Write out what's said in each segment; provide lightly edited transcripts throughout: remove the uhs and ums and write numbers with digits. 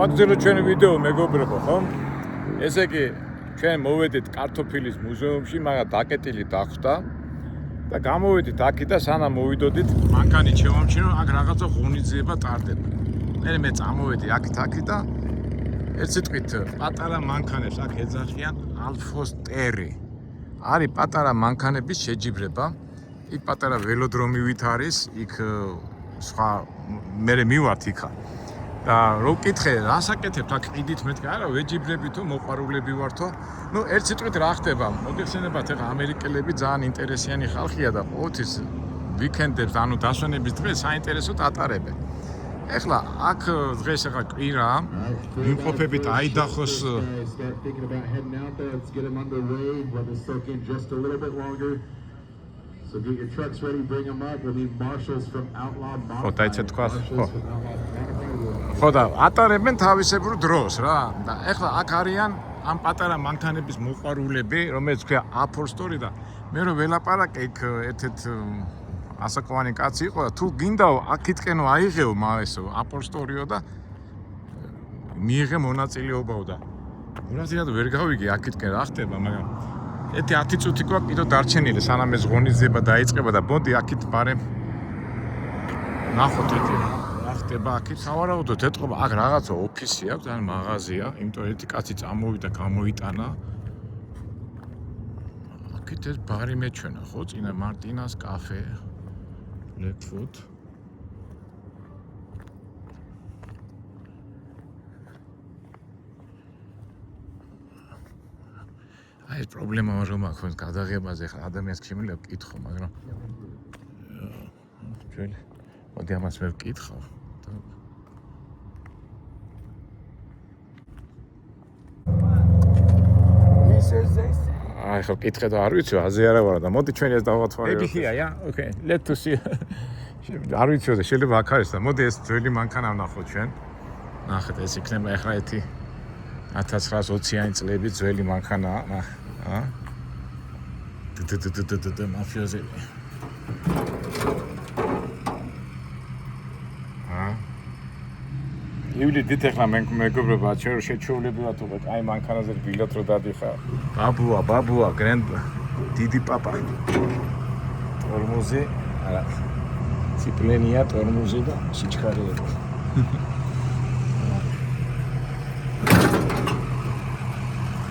გავაგრძელოთ ჩვენი ვიდეო მეგობრებო, ხო? ესე იგი, ჩვენ მოვედით კარტოფილის მუზეუმში, მაგრამ დაკეტილი დახვდა და გამოვედით აქ და სანამ მოვიდოდით, მანქანით შევამჩნიე, რომ აქ რაღაცა ღონისძიება ტარდება. მე წამოვედი აქ და ერთ სიტყვით პატარა მანქანებს აქ ეძახიან ალფოსტერი. არის პატარა მანქანების შეჯიბრება. იქ პატარა ველოდრომივით არის, იქ სხვა მე მივართ იქა. და რო ვკითხე, რას აკეთებთ აქ ყიდით, მეთქი, არა, ვეჯიბრები თუ მოყვარულები ვართო. ნუ ერთ სიტყვით რა ხდება? მოგეხსენებათ, ეხლა ამერიკელები ძალიან ინტერესიანი ხალხია და ყოველთვის ვიკენდებს, ანუ დასვენების დღეს საინტერესოდ ატარებენ. ეხლა აქ დღეს ეხლა კვირა, ვიმყოფებით აიდაჰოს So get your trucks ready, bring them up. We'll need marshals from Outlaw Modified. დაიცეთ თქვა. ხო და ატარებენ თავისებურ დროს რა. და ეხლა აქ არიან ამ პატარა მანქანების მოყვარულები, რომელიც ქვია აფორსტორი და მე რო ველაპარაკე იქ ერთ-ერთ ასაკოვანი კაცი იყო და თუ გინდაო აქითკენო აიღეო ესო აფორსტორიო და მიიღე მონაწილეობაო და ურაზიად ვერ გავიგე აქითკენ რა ხდება, მაგრამ ეთი 10 წუთი გვაქვს კიდევ დარჩენილი, სანამ ეს ღონისძიება დაიწყება და ბოდი აქით ბარემ ნახოთ ეთი რა ხდება აქით. სავარაუდოდ ეთყობა აქ რაღაცა ოფისი აქვს, ან მაღაზია, იმიტომ ერთი კაცი წამოვიდა, გამოიტანა. აქით ეს ბარი მეჩვენა, ხო, წინა მარტინას კაფე, Blackfoot. ეს პრობლემა რომ აქვს გადაღებაზე, ხა ადამიანს შემიძლია ვკითხო, მაგრამ ჩვენ მოდი ამას მე ვკითხო. აი ხო ვკითხე და არ ვიცი, აზე არა ვარ და მოდი ჩვენ ეს დავათვალე. Maybe here, yeah. Okay. Let's to see. არ ვიცი და შეიძლება აქ არის და მოდი ეს ძველი მანქანა ვნახოთ ჩვენ. ნახეთ, ეს იქნება ახლა ეთი 1920-იანი წლების ძველი მანქანაა. მაფიოზები. ივლიდით ახლა მეგობრებო, ჩვენ შეჩვეულებრივად უყურებთ აი მანქანაზე ბილოთ რო დადიხარ. ბაბუა, გრენდ დიდი პაპა. ტორმოზი, არა. ციკლენია ტორმოზი და სიჩქარეები.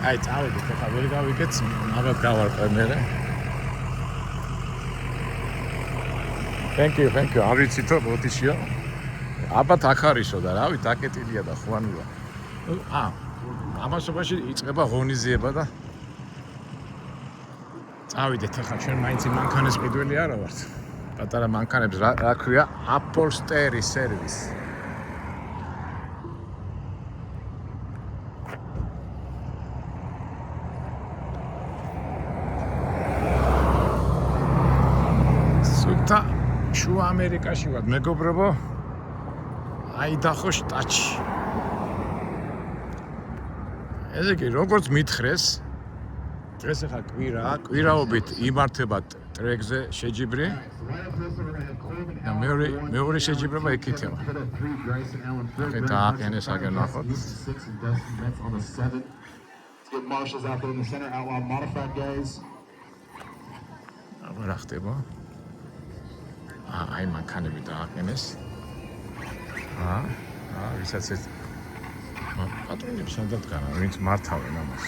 აი წავედით ახლა ვერ გავიგეთ, მაგათ გავარკვე მე. Thank you. არ ვიცით რომ ბოდიშიო. აბათ აქ არისო და რავი, დაკეტილია და ხვანია. ამასობაში იწყება ღონისძიება და წავიდეთ ახლა ჩვენ მაინც მანქანის ყიდველი არა ვართ. პატარა მანქანებს რა ქვია? აფორსტერი სერვის. შუა ამერიკაში ვარ, მეგობრებო. აიდაჰოს შტატში. ესე იგი, როგორც მითხრეს, დღეს ახლა კვირაობით იმართება ტრეკზე შეჯიბრი. და მეორე შეჯიბრება იქითება. აქეთ აყენეს აგერ ნახოთ. Get marshals out there in the center, Outlaw Modified guys. რა ხდება? აი მანქანები დააყენეს. ვისაც ეს პატრონები სანდად განა, ვინც მართავენ ამას.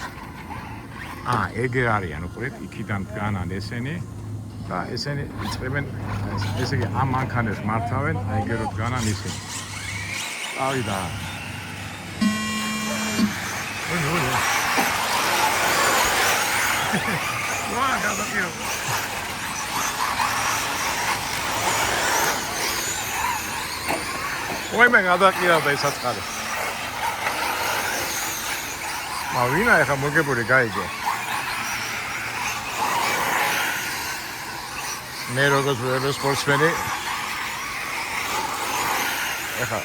ეგერ არიან უყურეთ, იქიდან დგანან ესენი და ესენი იწყებენ ესე იგი ამ მანქანებს მართავენ, ეგერო დგანან ისინი. წავიდა. გადაყიო. მე გადაყირავდა ეს აწყარი. ვინა ეხა მოგებული გაიგე. მე როგორც სპორტსმენი ეხა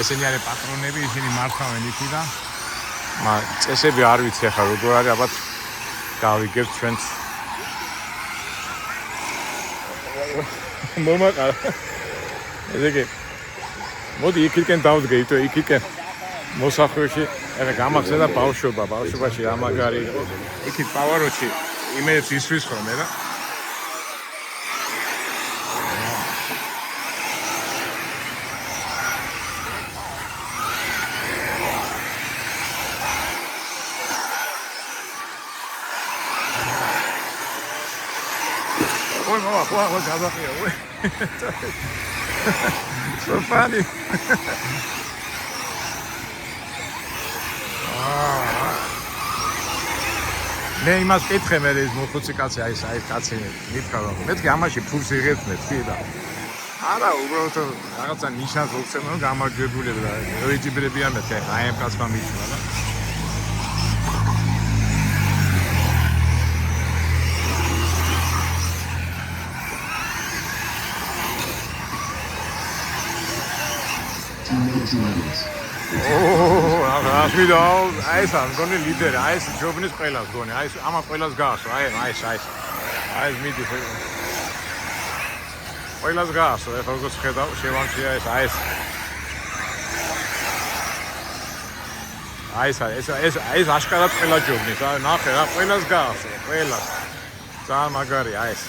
ესენი არის პატრონები, ისინი მართავენ იქიდან. წესები არ ვიცი ახლა როგორ არის, აბათ გავიგებთ ჩვენს მომაყარა. ესე იგი მოდი იქიდან დავდგე, იქიდან მოსახლეში ეხა გამახსენდა ბავშვობაში რა მაგარი იყო. იქით პავაროჩი იმეც ისვის ხოლმე რა. Wow, 가자고요. So funny. მე იმას კითხე მე ეს მოხუცი კაცი აი კაცი მითხრა რომ მეთქი ამაში ფულს იღებთ მეთქი და არა უბრალოდ რაღაცა ნიშანს ვუხსენ რომ გამარჯვებული და როიჯიბრებია მეთქი აი ამ კაცმა მიჩვენა და ახლა აი ეს ამგონი ლიდერი, აი ეს ჯობნის ყველას გონი, აი ეს ამან ყველას გაასო, აი ეს მიდის ყველას გაასო, ეხლა როგორც ხედავ, შევამჩია ეს, აი ეს აშკარად ყველა ჯობნის, ნახე რა, ყველას გაასო, ყველას. ძალიან მაგარია აი ეს.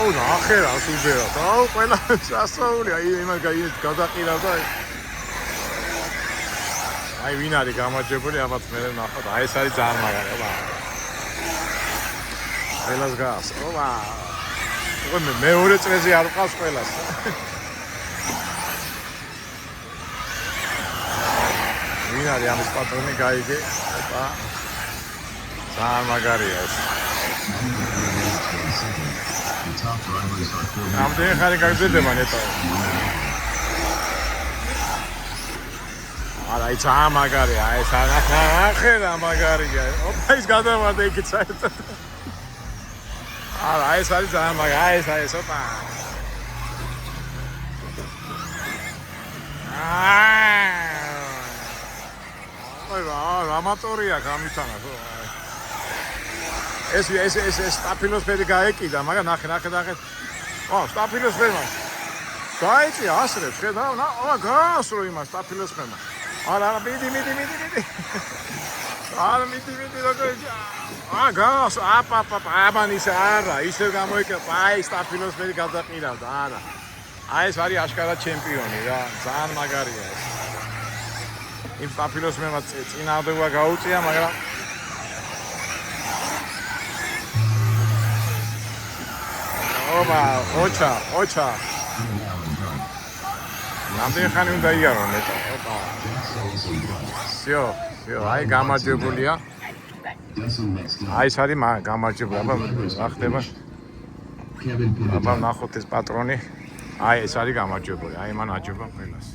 ნახე რა სულბერად. ყველა სასაული, აი იმას გადაყირა და აი ვინ არის გამარჯვებული, აბათ მე ნახოთ. აი ეს არის ძალიან მაგარი, აბა. ყველას გას. აბა. მე მეორე წრეზე არ ვყავს ყველას. ვინ არის ამის პატრონი გაიგე? აბა. ძალიან მაგარია ეს. ამდენი ხანი გაგზდება ნეტო. აი ძალიან მაგარია, ეს ახლა რა მაგარია. ოპა ის გადავარდა იქით საერთოდ. ეს არის ძალიან მაგარი, ეს ოპა. ამატორია გამიტანა ხო. ეს სტაფილოსფერი გაეკიდა, მაგრამ ნახე. სტაფილოსფერმა. გაიწი ასრებს, ხედავ, გაასრო იმას სტაფილოსფერმა. არა, მიდი. არა, მიდი როგორია. გაასრო, აბან ისე არა, ისე გამოიკეთა, აი სტაფილოსფერი გადაყირავდა, არა. აი ეს არის აშკარად ჩემპიონი რა, ძალიან მაგარია ეს. იმ სტაფილოსფერმა წინააღმდეგობა გაუწია, მაგრამ ობა, ოჩა. ნამდვილად ხანი უნდა იარო ნეტო. ოპა. всё, აი გამარჯვებულია. აი ეს არის გამარჯვებული, აბა რა ხდება? აბა ნახოთ ეს პატრონი. აი ეს არის გამარჯვებული, აი მან აჯობა ყველას.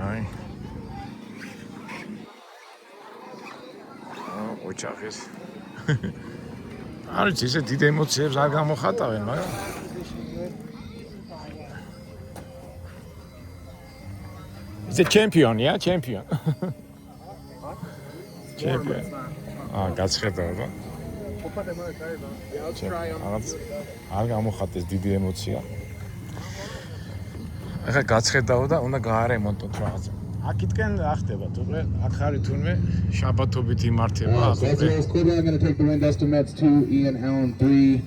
აი. ოჩახის. არის ისე დიდ ემოციებს არ გამოხატავენ, მაგრამ He's a champion, yeah, champion. Champion. გაცხადდა. არ გამოხატეს დიდი ემოცია. ახლა გაცხადდა და უნდა გაარემონტოთ რაღაცა. აქეთკენ რა ხდება თუმე აქ არის თუნმე შაბათობით იმართება I'm going to take the windows to Mets 2, Ian Allen 3.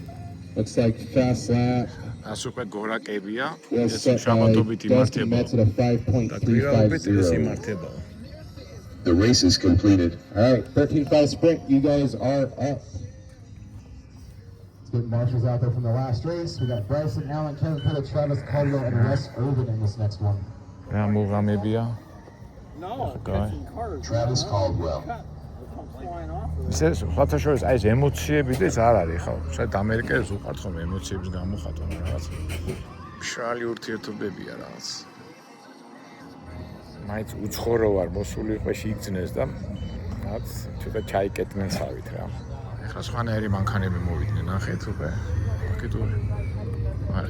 Looks like fast lap. ასე უკვე გორაკებია ეს შაბათობით იმართება და კვირაობით ეს იმართება. The race is completed. All right, 13-5 sprint. You guys are up. Let's get marshals out there from the last race. We got Bryson Allen, Kevin Pettit, Travis Caldwell, and Wes Irvin in this next one. რა მოგამებია? No, Travis Caldwell. ეს ფათაშორის აი ეს ემოციები და ეს არ არის ხო? საერთოდ ამერიკელს უყართ ხომ ემოციების გამოხატვა რაღაც. მშრალი ურთიერთობებია რაღაც. მაინც უცხორო ვარ მოსული იყვეში იქცნეს და რაც ცოტა ჩაიკეტნენ სავით რა. ეხლა სხვანაირი მანქანები მოვიდნენ, ნახეთ უკვე. აკეთური.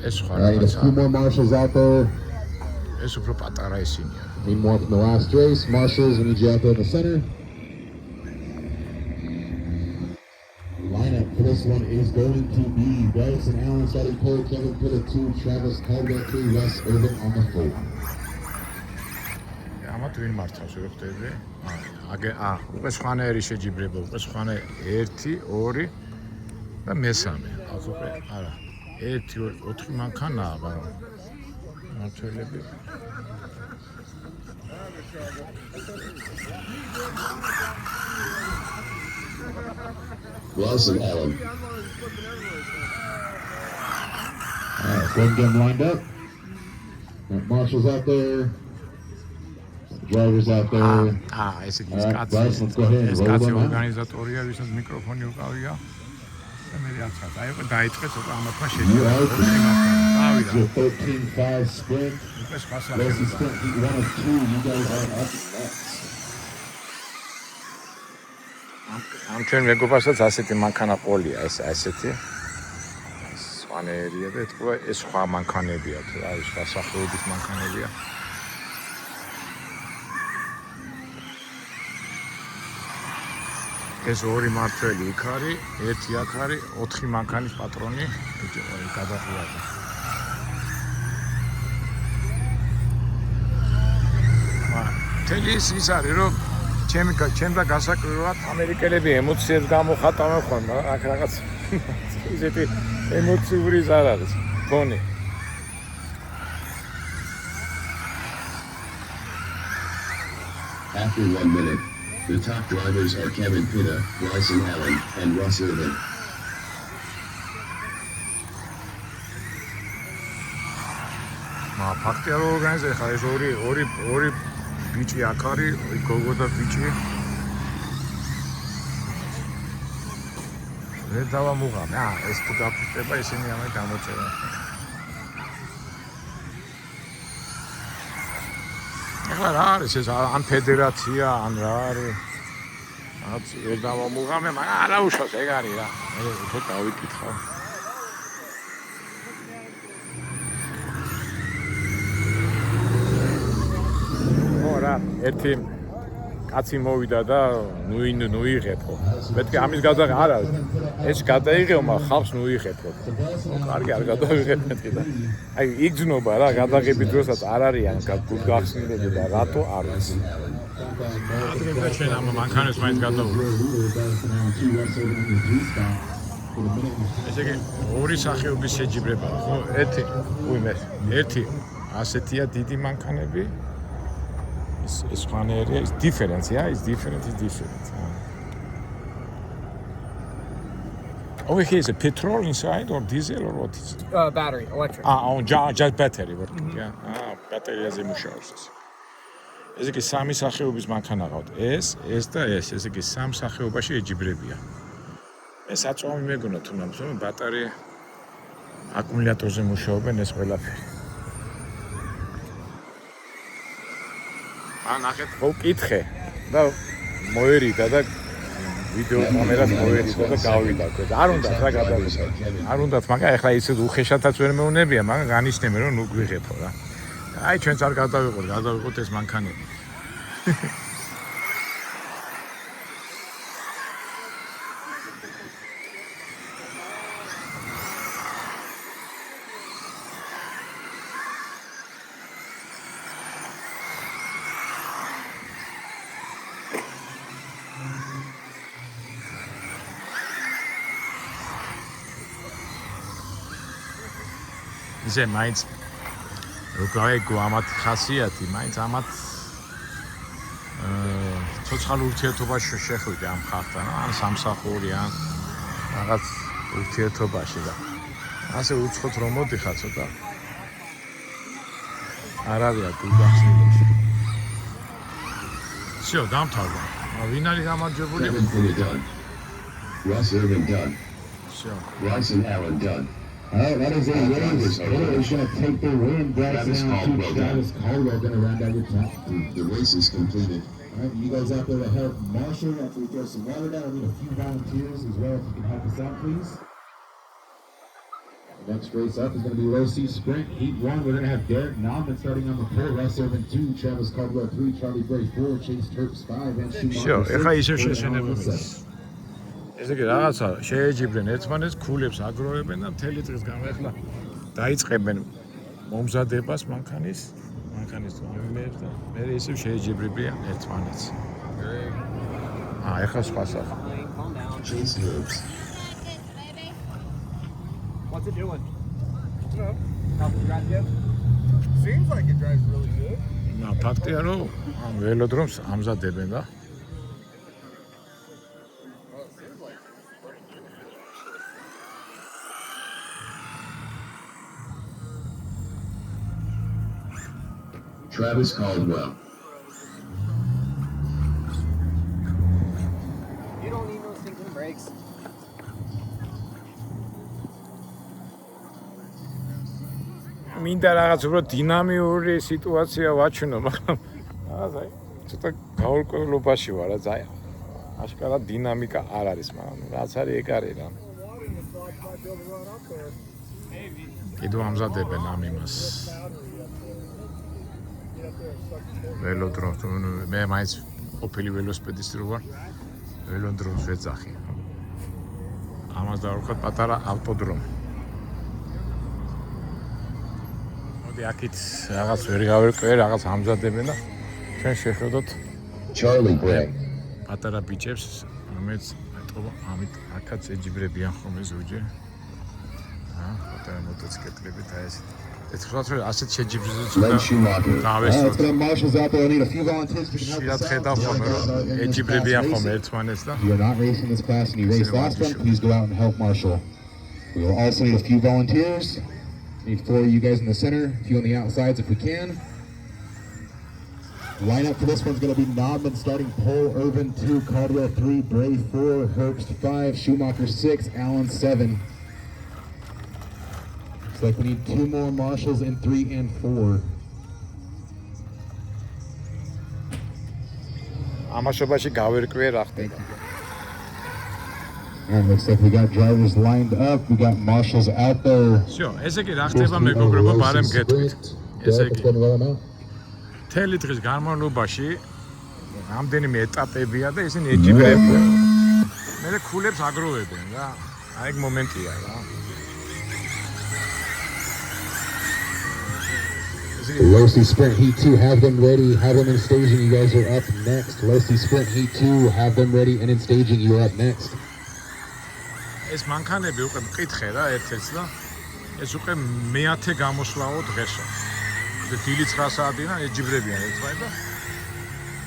ეს სხვა რაღაცა. Two more marshals out there. ეს უფრო პატარა ისინია. Need more from the last race. Marshals, we need you out there in the center. Lineup for this one is going to be Bryson Allen starting pole, Kevin Pitta 2, Travis Caldwell 3, Wes Irvin on the 4. ამათ ვინ მართავს რო ხდები? უკვე სხვანაირი შეჯიბრება, უკვე სხვანა 1 2 და მესამე. ახლა არა. 1 2 4 მანქანაა, მაგრამ მართველები Bryson Allen. One game lined up. Marshall's out there. Drivers out there. ესე იგი Bryson, let's go ahead and ეს roll კაცი them out. ორგანიზატორია, ვისაც მიკროფონი უკავია. და მე რაცაც, აი უკვე დაიწყე ცოტა ამათმა You შეჯიბრება. are დავიდა. your 13-5 sprint. უკვე სხვა Racing სახეობა. sprint heat 1 of 2. You guys are up next. ამ ჩვენ მეგობარსაც ასეთი მანქანა ყოლია, ესეთი. სვანერია და ეთქვა ეს სხვა მანქანებია, თუ არის სხვა სახეობის მანქანებია. ეს ორი მართველი იქ არის, ერთი აქ არის, 4 მანქანის პატრონი გადაყურდა. თელის ის არის, რომ ჩემდა გასაკვირად ამერიკელები ემოციებს გამოხატავენ ხოლმე, აქ რაღაც ისეთი ემოციური ზარ არის ფონი. After 1 minute, the top drivers are Kevin Pitta, Bryson Allen, and Russ Irvin. ფაქტია რომ ორგანიზება ხა ეს ორი ბიჭი აქ არის, გოგო და ბიჭი. ვერ დავამუღამე, ეს თუ გაფრთხება, ისინი ამai გამოწერა. ახლა რა არის ეს, ან ფედერაცია, ან რა არის? რაც ვერ დავამუღამე, მაგრამ არა უშავს, ეგ არის რა. მე უფრო დავიკითხავ. რა ერთი კაცი მოვიდა და ნუ იღებო. მეთქი ამის გადაღება არა ეს გადაიღეო, მაგრამ ხალხს ნუ იღებო. კარგი არ გადავიღებ მეთქი და აი იგზნობა რა გადაღების დროსაც არ არიან გულგახსნილები და რატო არ არის. და ჩვენ ამ მანქანებს მაინც გადავიღებ. ესე იგი ორი სახეობის შეჯიბრება ხო? ერთი ასეთია დიდი მანქანები. It's one area. It's different, yeah. It's different. Over here is a petrol inside or diesel or what is it? Battery, electric. Just battery working. Yeah. Battery as emotions. ეს იგი სამი სახეობის მანქანა ყავთ. ეს და ეს. ესე იგი სამ სახეობაში ეჯიბრებია. მე საწვავი მეგონა თუნდაც რომ ბატარეა აკუმულატორზე მუშაობენ ეს ყველაფერი. ნახეთ ხო კითხე და მოერიდა და ვიდეო კამერას მოერიდა და გავიდა ქვეთ. არ უნდა რა გადავიდა. არ უნდა, მაგრამ ეხლა ისე უხეშათაც ვერ მეუნებია, მაგრამ განიშნები რომ ნუ გვიღებო რა. აი ჩვენც არ გადავიყოთ ეს მანქანები. ისე მაინც როგორ ამათ ხასიათი, მაინც ამათ ცოცხალ ურთიერთობაში შეხვიდე ამ ხალხთან, ან სამსახური, ან რაღაც ურთიერთობაში და ასე უცხოთ რომ მოდიხარ ცოტა არ არის გულგახსნილებში. всё, დამთავრდა. ვინ არის გამარჯვებული? Kevin Pitta done. Russ Irvin done. всё. Bryson Allen done. Alright, that is a race. Pitta is going to take the win. Bryson Allen 2, Travis Caldwell going to round out your top 3. The race is completed. Alright, you guys out there to help Marshall after we throw some water down. We need a few volunteers as well if you can help us out, please. Next race up is going to be Low C Sprint Heat 1. We're going to have Derek Nauman starting on the pole, Russ Irvin 2, Travis Caldwell 3, Charlie Bray 4, Chase Terps 5, and Schumacher 6. ეხა ისევ შეშენებულა. ესე იგი რაღაცა შეეჯიბრენ ერთმანეთს, ქულებს აგროვებენ და მთელი დღის განმეხლა დაიწყებენ მომზადებას მანქანის გამიმერს და მე ისევ შეეჯიბრებიან ერთმანეთს. ეხა სხვა სახე. Chase moves. What's it doing? No. How's it drive good? Seems like it drives really good. ფაქტია რომ ამ ველოდრომს ამზადებენ და Travis Caldwell. You don't need no stinking brakes. მინდა რაღაც უფრო დინამიური სიტუაცია ვაჩვენო, მაგრამ რაღაცა ცოტა გაურკვევლობაში ვარ, აი აშკარად დინამიკა არ არის, მაგრამ რაც არის ეგ არის რა. კიდევ ამზადებენ ამ იმას. ველოდრომს მე მაინც ყოფილი ველოსპედისტი ვარ, ველოდრომს ვეძახი. ამას დავუხოთ პატარა ავტოდრომი. აქეთ რაღაც ვერ გავერკვე, რაღაც ამზადებენ და ჩვენ შეხედოთ Charlie Bray. პატარა ბიჭებს, რომელიც ეტყობა, ამით აქაც ეჯიბრებიან ხოლმე ზოგჯერ. პატარა მოტოციკლებით და ეს ეცხრათ რომ ასეთ შეჯიბრებებს Len Schumacher. დავესწროთ. Let's get marshals out there. I need a few volunteers who can help შეიძლება us ხედავ ხოლმე რომ ეჯიბრებიან ხოლმე ერთმანეთს და If you're not racing this class and you raced last one, please go out and help marshal. We will also need a few volunteers. Need 4 of you guys in the center, a few on the outsides if we can. Lineup for this one's going to be Nauman starting pole, Irvin 2, Caldwell 3, Bray 4, Herbst 5, Schumacher 6, Allen 7. Looks like we need 2 more marshals in 3 and 4. ამაშობაში გავერკვე რა ხდება. And looks like we got drivers lined up. We got marshals out there. всё, ესე იგი რა ხდება მეგობრებო, ბარემ გეტყვით. ესე იგი მთელი დღის განმავლობაში რამდენიმე ეტაპებია და ისინი ეჯიბრებიან. მე ქულებს აგროვებენ რა. აი ეგ მომენტია რა. Low C Sprint Heat 2, have them ready, have them in staging. You guys are up next. Low C Sprint Heat 2, have them ready and in staging. You are up next. ეს მანქანები უკვე მკითხე რა ერთ-ერთს და ეს უკვე მე-10 გამოსვლაო დღესო. დილი 9 საათიდან ეჯიბრებიან ერთმანეთს და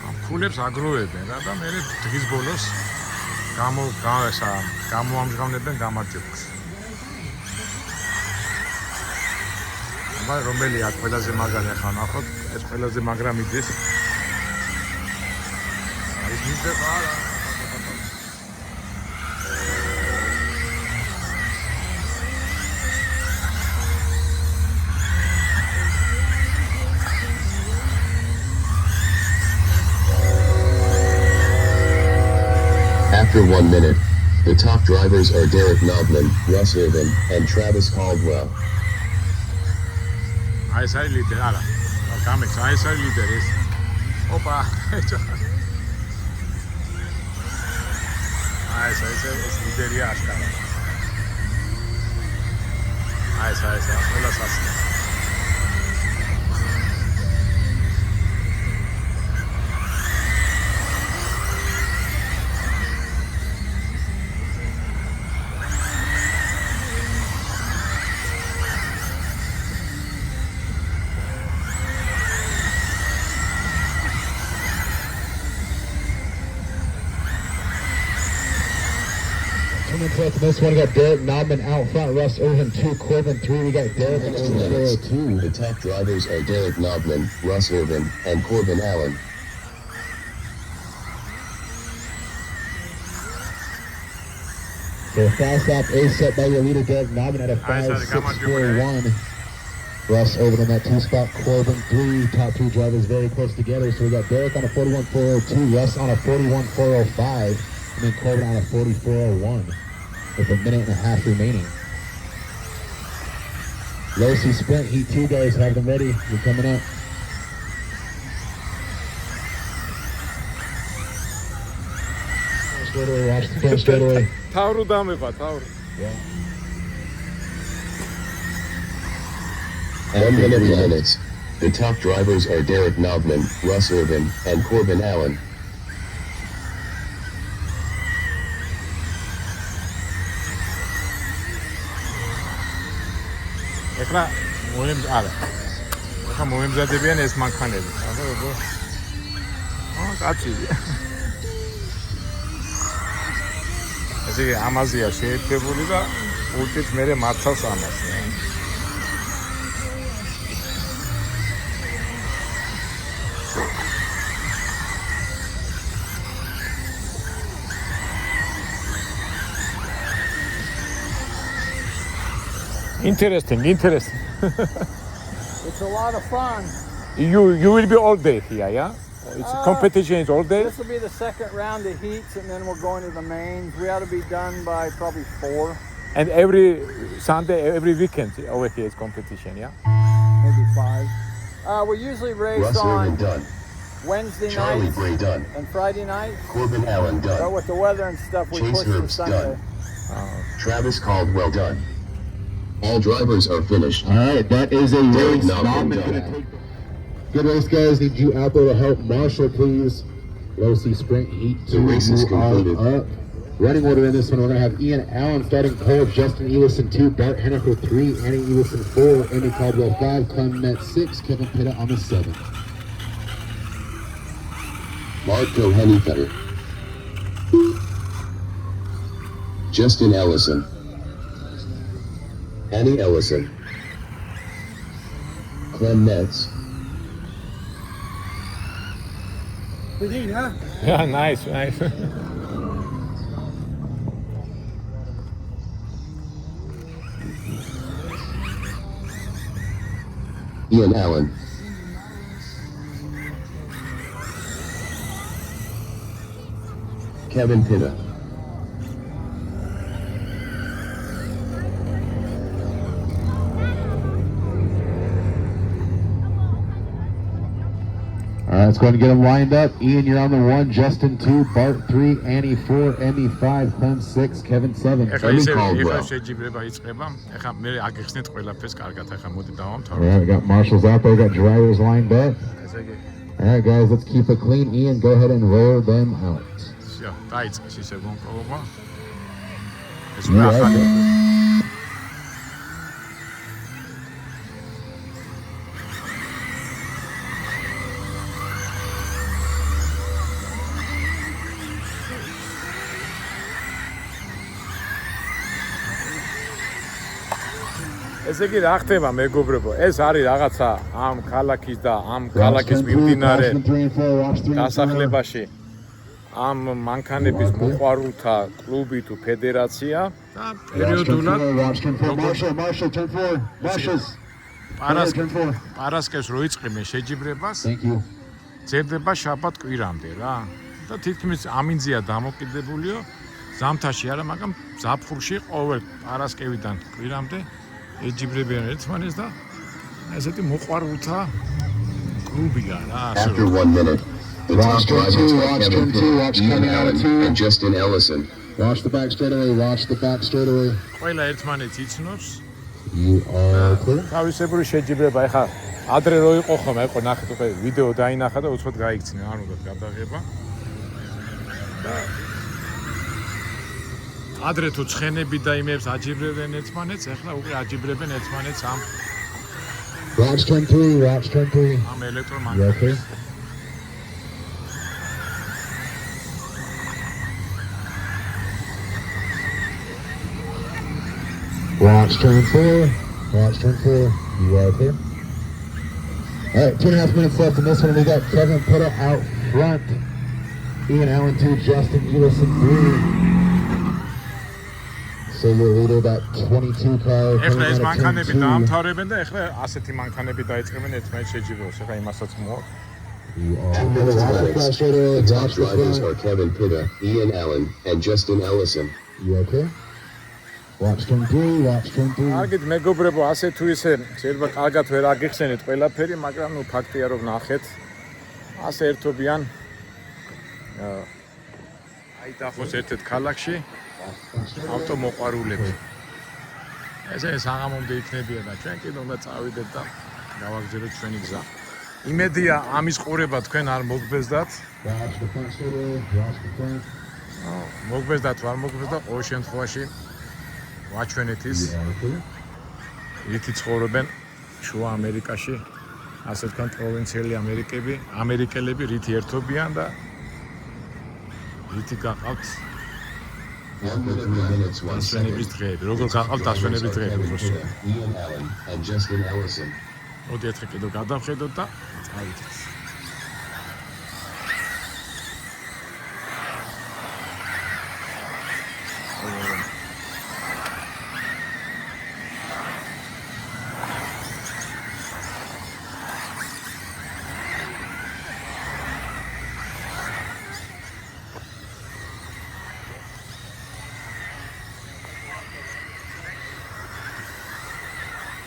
ამ ქულებს აგროვებენ რა და მე დღის ბოლოს გამოამჟღავნებენ გამარჯვებას. აბა რომელი აქ ყველაზე მაგარი ახლა ნახოთ, ეს ყველაზე მაგრა მიდის. არის მიწება რა. After 1 minute, the top drivers are Derek Nauman, Russ Irvin, and Travis Caldwell. აი ეს არის ლიდერი, არა. გამეც, აი ეს არის ლიდერი ეს. ოპა. აი ეს ლიდერია აშკარა. აი ეს ყველა სასწაული. This one, we got Derek Nauman out front, Russ Irvin 2, Corbin 3. We got Derek Next 2 minutes, the top drivers are Derek Nauman, Russ Irvin, and Corbin Allen. So fast lap A set by your leader Derek Nauman at a 5.641. Russ Irvin in that 2 spot, Corbin 3, top 2 drivers very close together. So we got Derek on a 41.402, Russ on a 41.405, and then Corbin on a 44.01 with a minute and a half remaining. Losi Sprint Heat 2 guys, have them ready. You're coming up. Straight away, watch the front straight away. თავრო დამეყვა, თავრო. Yeah. 1 minute minutes. The top drivers are Derek Nobman, Russ Irvin, and Corbin Allen. ეხლა მოემზადებიან ეს მანქანები. კაცია. ესე იგი ამაზეა შეერთებული და ულტით მერე მართავს ამას. Interesting. It's a lot of fun. You will be all day here, yeah? It's competition is all day. This will be the second round of heats, and then we're going to the mains. We ought to be done by probably 4. And every Sunday, every weekend over here is competition, yeah? Maybe 5. We usually race Russ Irvin on done. Wednesday Charlie nights Bray done. and Friday nights. Corbin Allen But done. with the weather and stuff, we Chase push to Herbst Sunday. done. Travis Caldwell done. All drivers are finished. All right, that is a Derek race. Nobman Nobman gonna done. take. Good race, guys. Need you out there to help Marshall, please. Losi Sprint Heat 2. The race is You are concluded. up. Running order in this one, we're going to have Ian Allen starting pole, Justin Ellison 2, Bart Hennifer 3, Annie Ellison 4, Amy Caldwell 5, Clement 6, Kevin Pitta on the 7th. Marco Hennifer. Justin Ellison. Annie Ellison. Clem Metz. Yeah, nice. Ian Allen. Kevin Pitta. All right, let's go ahead and get them lined up. Ian, you're on the 1, Justin 2, Bart 3, Annie 4, Emmy 5, Clem 6, Kevin 7. ეხლა Kevin ისე Caldwell. შეჯიბრება იწყება. ეხლა მე აგიხსნით ყველაფერს კარგად. ეხლა მოდი All დავამთავროთ. right, we got marshals out there, we got drivers lined up. ესე იგი, All right, guys, let's keep it clean. Ian, go ahead and roll them out. всё, დაიწყეს ისე გონკრობა. ეს Yeah, ახალი ესე იგი რა ხდება მეგობრებო? ეს არის რაღაცა ამ ქალაქის და ამ ქალაქის მიმდინარე დასახლებაში ამ მანქანების მოყვარულთა კლუბი თუ ფედერაცია და პერიოდულად Marshall, turn 4. Marshals. პარასკევს რო იწყებენ შეჯიბრებას, Thank you. ძებდება შაბათ კვირამდე რა. და თითქმის ამინძია დამოკიდებულიო ზამთარში არა, მაგრამ ზაფხულში ყოველ პარასკევიდან კვირამდე ეჯიბრებიან ერთმანეთს და ესეთი მოყვარულთა კლუბია რა. After 1 minute, the top drivers are Kevin Pitta, Ian Allen, and Justin Ellison. Watch the back straight away. Watch the back straight away. ყველა ერთმანეთს იცნობს. You are clear. თავისებური შეჯიბრება ეხა ადრე რო იყო ხომ, აიყო ნახეთ უკვე ვიდეო დაინახა და უცბად გაიქცნენ, არ უნდა გადაღება. და ადრე თუ ცხენები და იმებს აჯიბრებენ ერთმანეთს, ეხლა უკვე აჯიბრებენ ერთმანეთს ამ Watch turn 3. Watch turn 3. ამ You ელექტრომანქანებს. okay? Watch turn 4. Watch turn 4. You are okay? All right, 2.5 minutes left in this one. We got Kevin Pitta out front. Ian Allen 2, Justin Ellison 3. So we're leader about 22 cars. ეხლა ეს მანქანები დაამთავრებენ და ეხლა ასეთი მანქანები დაიწყებენ ერთმანეთს შეჯიბრებას. ეხლა იმასაც მოაქვს. The top drivers are Kevin Pitta, Ian Allen, and Justin Ellison. You okay? Watch turn 3, watch turn 3. კარგით მეგობრებო, ასე თუ ისე შეიძლება კარგად ვერ აგიხსენეთ ყველაფერი, მაგრამ ნუ ფაქტია რომ ნახეთ. ასე ერთობიან აიდაჰოს ერთ-ერთ ქალაქში ავტომოყვარულები. ესე საღამომდე იქნებიან და ჩვენ კიდე უნდა წავიდეთ და გავაგზავნოთ ჩვენი გზა. იმედია ამის ყურება თქვენ არ მოგბეზდათ. Watch the front shoulder, watch the front. მოგბეზდათ, არ მოგბეზდათ, ყოველ შემთხვევაში ვაჩვენეთ ის რითი ცხოვრობენ შუა ამერიკაში, ასე ვთქვათ, პროვინციელი ამერიკელები რითი ერთობიან და რითი გაყავთ 1 minute 3 minutes 1 დასვენების second. დღეები. როგორ გაყავთ დასვენების დღეები უბრალოდ. Ian Allen and Justin Ellison. მოდი ერთხელ კიდევ გადავხედოთ და წავიდეთ.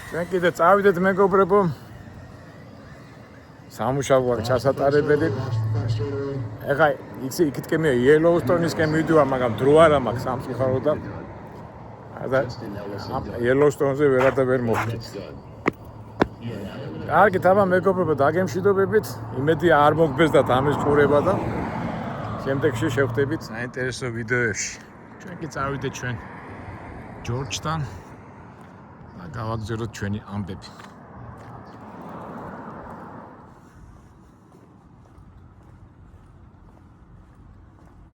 ჩვენ კიდე წავიდეთ მეგობრებო. სამუშაო აქვს ჩასატარებელი. ეხა იქითკენ მე იელოუსტონისკენ მივდივარ, მაგრამ დრო არა მაქვს სამწუხარო და იელოუსტონზე ვერადა ვერ მოვხდით. კარგით, აბა მეგობრებო, დაგემშვიდობებით. იმედია არ მოგბეზდათ ამის ყურება და შემდეგში შევხვდებით საინტერესო ვიდეოებში. ჩვენ კი წავიდეთ ჩვენ ჯორჯთან და გავაგზავნოთ ჩვენი ამბები.